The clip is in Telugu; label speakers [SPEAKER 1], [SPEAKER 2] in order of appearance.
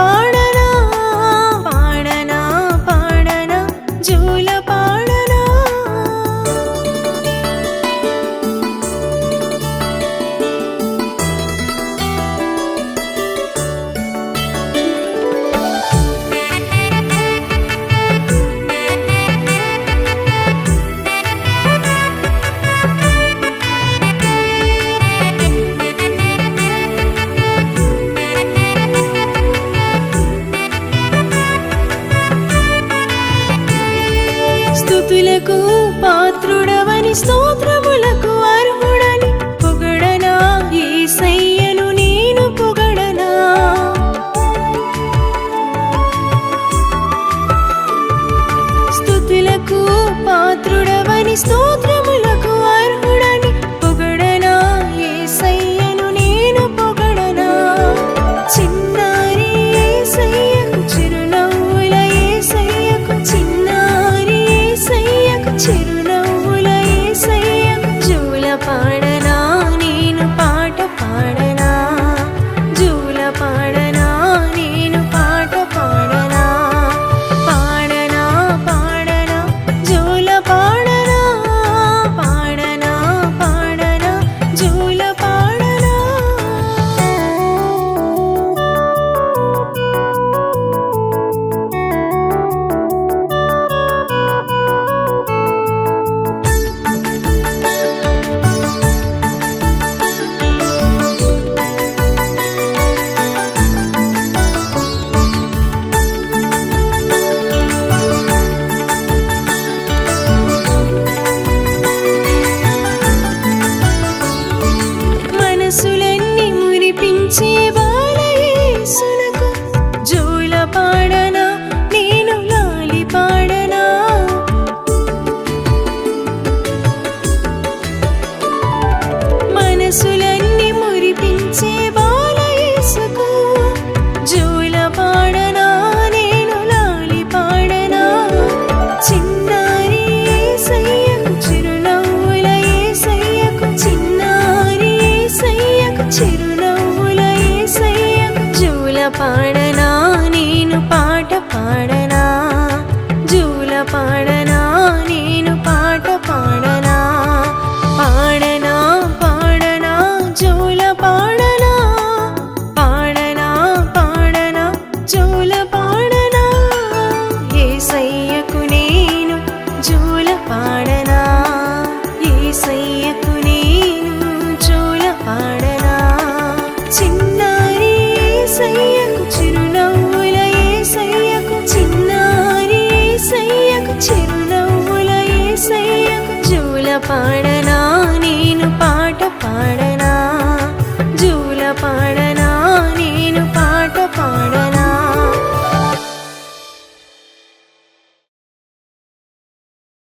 [SPEAKER 1] పాడనా పాడనా పాడనా జూల పాడనా. స్తుతులకు పాత్రుడవని స్తోత్రములకు అర్హుడని పొగడనా యేసయ్యను నేను పొగడనా. స్తుతులకు పాత్రుడవని స్తోత్రములకు అర్హుడని పొగడనా యేసయ్యను నేను పొగడనా. చిన్నారి యేసయ్యకు చిరునవ్వుల యేసయ్యకు చిన్నారి యేసయ్యకు చిరునవ్వుల యేసయ్యకు జూల పాడనా నేను పాట పాడనా జూల పాడనా నేను పాట పాడనా. పాడనా పాడనా జూల పాడనా పాడనా పాడనా జూల పాడనా. మనసులన్నీ మురిపించే బాలయేసునకు జూల పాడనా నేను లాలి పాడనా. మనసులన్నీ మురిపించే బాలయేసుకు జూల పాడనా నేను లాలి పాడనా. చిన్నారి యేసయ్యకు చిరునవ్వుల యేసయ్యకు చిన్నారి యేసయ్యకు చిరునవ్వుల యేసయ్యకు జూల పాడనా నేను పాట పాడనా